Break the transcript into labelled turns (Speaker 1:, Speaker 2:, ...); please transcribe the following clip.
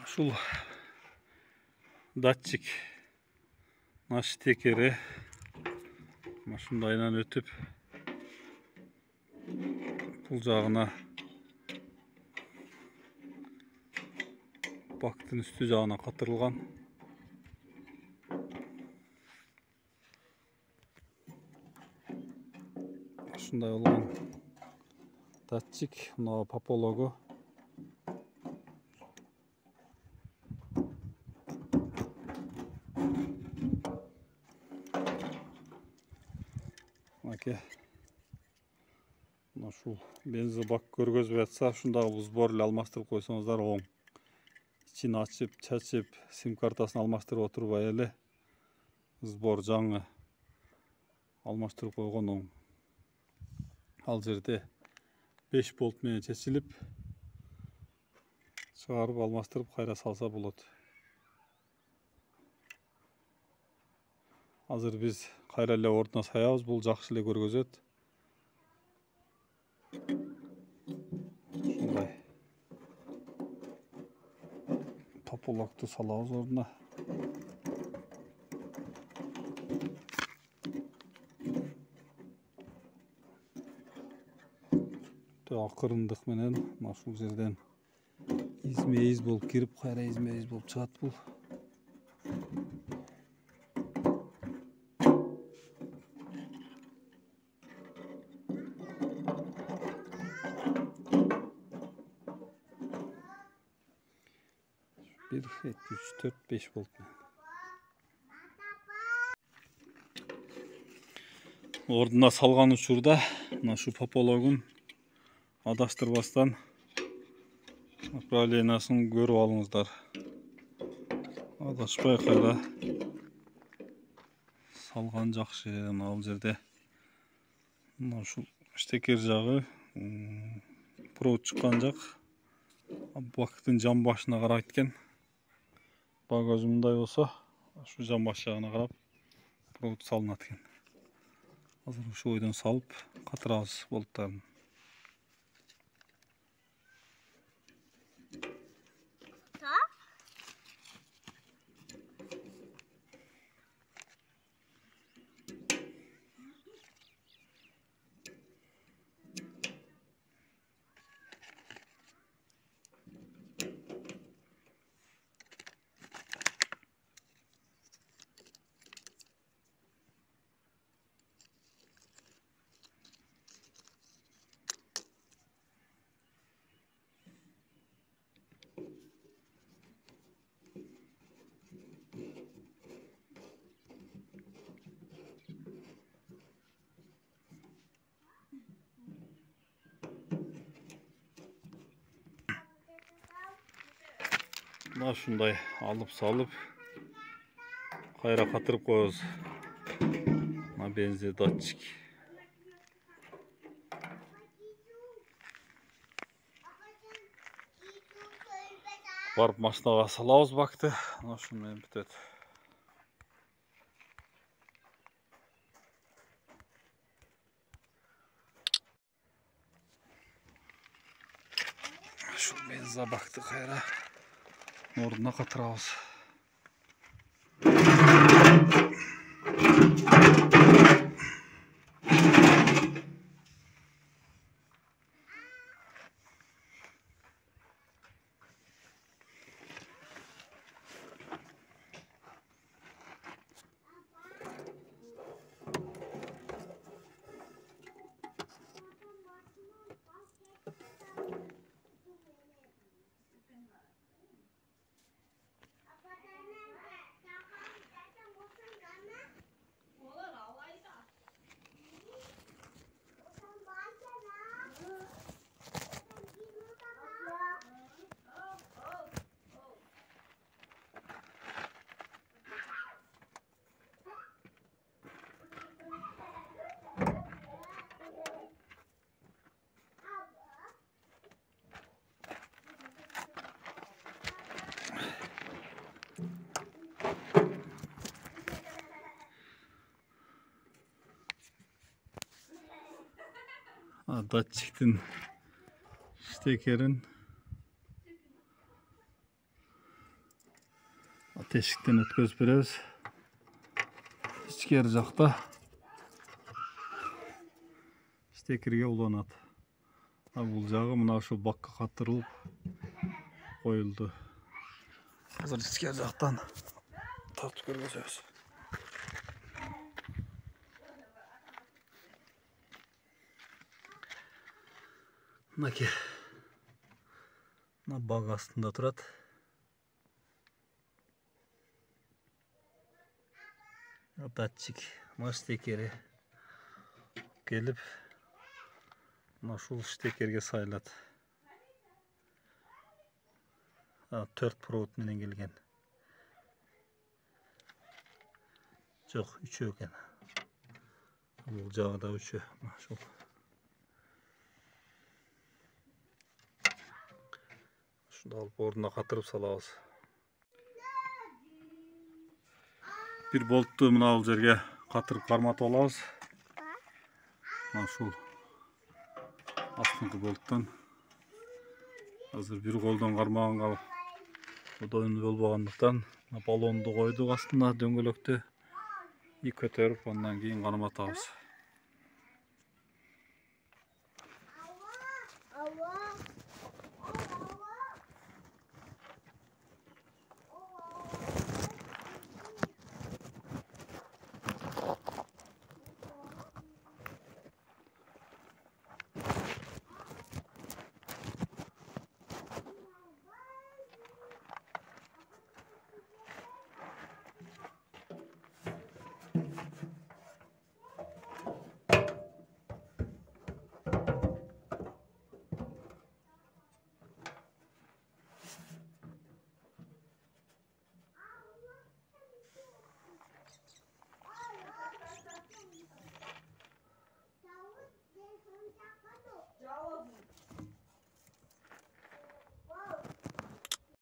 Speaker 1: Ушул датчик наш текери машындайынан өтүп бул жагына бактын үстү жагына катырылган. Ушундай болгон датчик мына попологу ушул бензин бак көргөзүп атса, ушундагы сбор эле алмаштырып койсоңуздар оң. Ичин ачып, чачып, сим картасын алмаштырып отурбай эле сбор жаңы алмаштырып койгон оң. Ал жерде 5 болт менен чечилип, чыгарып алмаштырып кайра салса болот. Азыр биз кайра эле ордуна саябыз, бул жакшы эле көргөзөт. Ушундай топологду салабыз ордуна. Акырындык менен ушул жерден изме-из болуп кирип, кайра изме-из болуп чыгат бул. Bir, 2, 3, 4, 5 болт. Ордуна салган учурда ушу попологун адаштырбастан направлениясын көрүп алыңыздар. Адашпай кайра салган жакшы. Ал жерде ушул штекер жагы провод чыккан жак бактын жан башына карайт экен. Бак өзү мындай болсо, ушу жан баш жагына карап провод салынат экен. Азыр ушу бойдон салып катырабыз болттарын. Ушундай алып салып кайра катырып коебуз. Бензин датчик. Барып машинага салабыз бакты. Ошону менен бүтөт. Ушул бензин бакты кайра ордуна катырабыз. Датчиктин штекерин Тешіктен өткізіп береміз. Ішкері жақта штекерге уланады. Бұл жағы мына ушул бакка қатырылып қойылды. Қазір ішкері жақтан тартып көргіземіз. Мынаке, мына бак астында тұрады. Датчик, мына штекері келіп, мына шул штекерге сайылады. 4 провод менен келген. Жоқ, 3 екен. Бұл жағы да 3. Шул. Шунда алып орнына қатырып салабыз. Bir bolttu мына жерге қатырып қарматып алабыз. Мына шул астыңғы болттан. Азыр bir қолдан қармағанға дойын болбағандықтан баллонды қойдық астына дөңгелөктө. И көтеріп, ondan кейін қарматабыз.